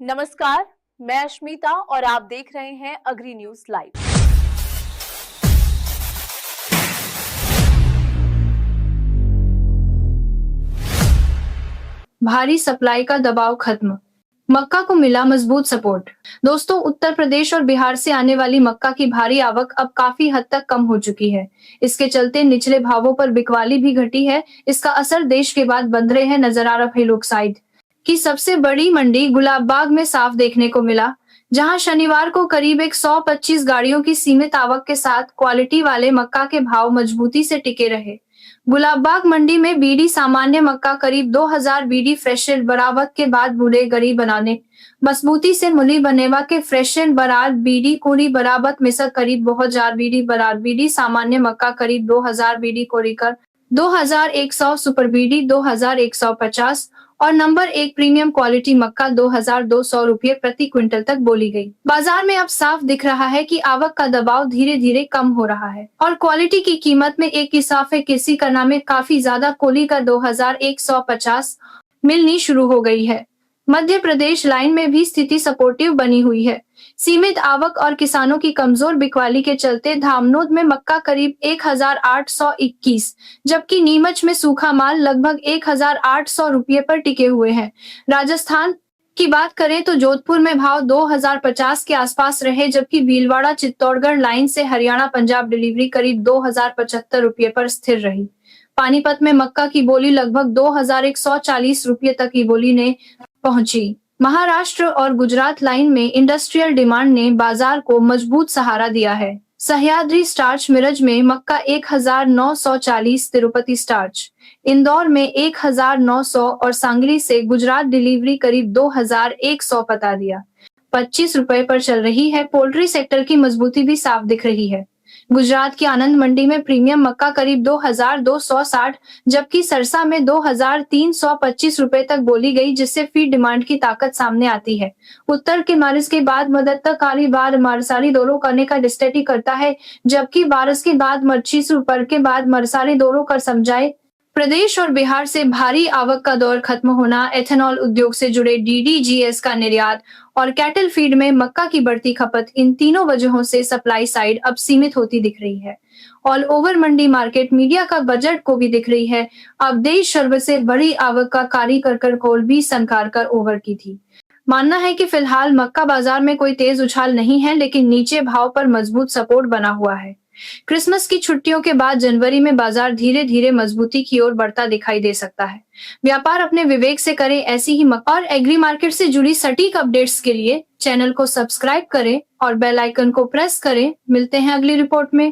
नमस्कार, मैं अश्मिता और आप देख रहे हैं अग्री न्यूज लाइव। भारी सप्लाई का दबाव खत्म, मक्का को मिला मजबूत सपोर्ट। दोस्तों, उत्तर प्रदेश और बिहार से आने वाली मक्का की भारी आवक अब काफी हद तक कम हो चुकी है। इसके चलते निचले भावों पर बिकवाली भी घटी है। इसका असर देश के बाद बंद रहे नजरारा फेलोक्साइड की सबसे बड़ी मंडी गुलाबबाग में साफ देखने को मिला, जहां शनिवार को करीब 125 गाड़ियों की सीमित आवक के साथ क्वालिटी वाले मक्का के भाव मजबूती से टिके रहे। गुलाबबाग मंडी में बीडी सामान्य मक्का करीब 2000 बीडी फ्रेश बराबर के बाद बूढ़े गरी बनाने मजबूती से मुली बनेवा के फ्रेश बरार बीडी कुड़ी बराबर मिसर करीब 2000 बीडी बरार बीडी सामान्य मक्का करीब 2000 बीडी कोरिकर 2100 सुपर बीडी 2150 और नंबर 1 प्रीमियम क्वालिटी मक्का 2200 रुपये प्रति क्विंटल तक बोली गई। बाजार में अब साफ दिख रहा है कि आवक का दबाव धीरे धीरे कम हो रहा है और क्वालिटी की कीमत में एक इजाफे किसी करना में काफी ज्यादा कोली का 2150 मिलनी शुरू हो गई है। मध्य प्रदेश लाइन में भी स्थिति सपोर्टिव बनी हुई है। सीमित आवक और किसानों की कमजोर बिकवाली के चलते धामनोद में मक्का करीब 1821, जबकि नीमच में सूखा माल लगभग 1800 रुपये पर टिके हुए हैं। राजस्थान की बात करें तो जोधपुर में भाव 2050 के आसपास रहे, जबकि भीलवाड़ा चित्तौड़गढ़ लाइन से हरियाणा पंजाब डिलीवरी करीब 2075 रुपये पर स्थिर रही। पानीपत में मक्का की बोली लगभग 2140 रुपये तक की बोली ने पहुंची। महाराष्ट्र और गुजरात लाइन में इंडस्ट्रियल डिमांड ने बाजार को मजबूत सहारा दिया है। सह्याद्री स्टार्च मिरज में मक्का 1940, तिरुपति स्टार्च इंदौर में 1900 और सांगली से गुजरात डिलीवरी करीब 2100 बता दिया। 25 रुपए पर चल रही है। पोल्ट्री सेक्टर की मजबूती भी साफ दिख रही है। गुजरात की आनंद मंडी में प्रीमियम मक्का करीब 2260, जबकि सरसा में 2325 रुपए तक बोली गई, जिससे फीड डिमांड की ताकत सामने आती है। उत्तर के बारिश के बाद मदद तक काली बार मरसाली दोनों करने का डिस्टेटी करता है, जबकि बारिश के बाद मर्ची ऊपर के बाद मरसाली दोनों कर समझाए। प्रदेश और बिहार से भारी आवक का दौर खत्म होना, एथेनॉल उद्योग से जुड़े डीडीजीएस का निर्यात और कैटल फीड में मक्का की बढ़ती खपत, इन तीनों वजहों से सप्लाई साइड अब सीमित होती दिख रही है। ऑल ओवर मंडी मार्केट मीडिया का बजट को भी दिख रही है। अब देश सर्व से बड़ी आवक का कारी कर कोल भी सनकार कर ओवर की थी। मानना है कि फिलहाल मक्का बाजार में कोई तेज उछाल नहीं है, लेकिन नीचे भाव पर मजबूत सपोर्ट बना हुआ है। क्रिसमस की छुट्टियों के बाद जनवरी में बाजार धीरे धीरे मजबूती की ओर बढ़ता दिखाई दे सकता है। व्यापार अपने विवेक से करें। ऐसी ही मक्का और एग्री मार्केट से जुड़ी सटीक अपडेट्स के लिए चैनल को सब्सक्राइब करें और बेल आइकन को प्रेस करें। मिलते हैं अगली रिपोर्ट में।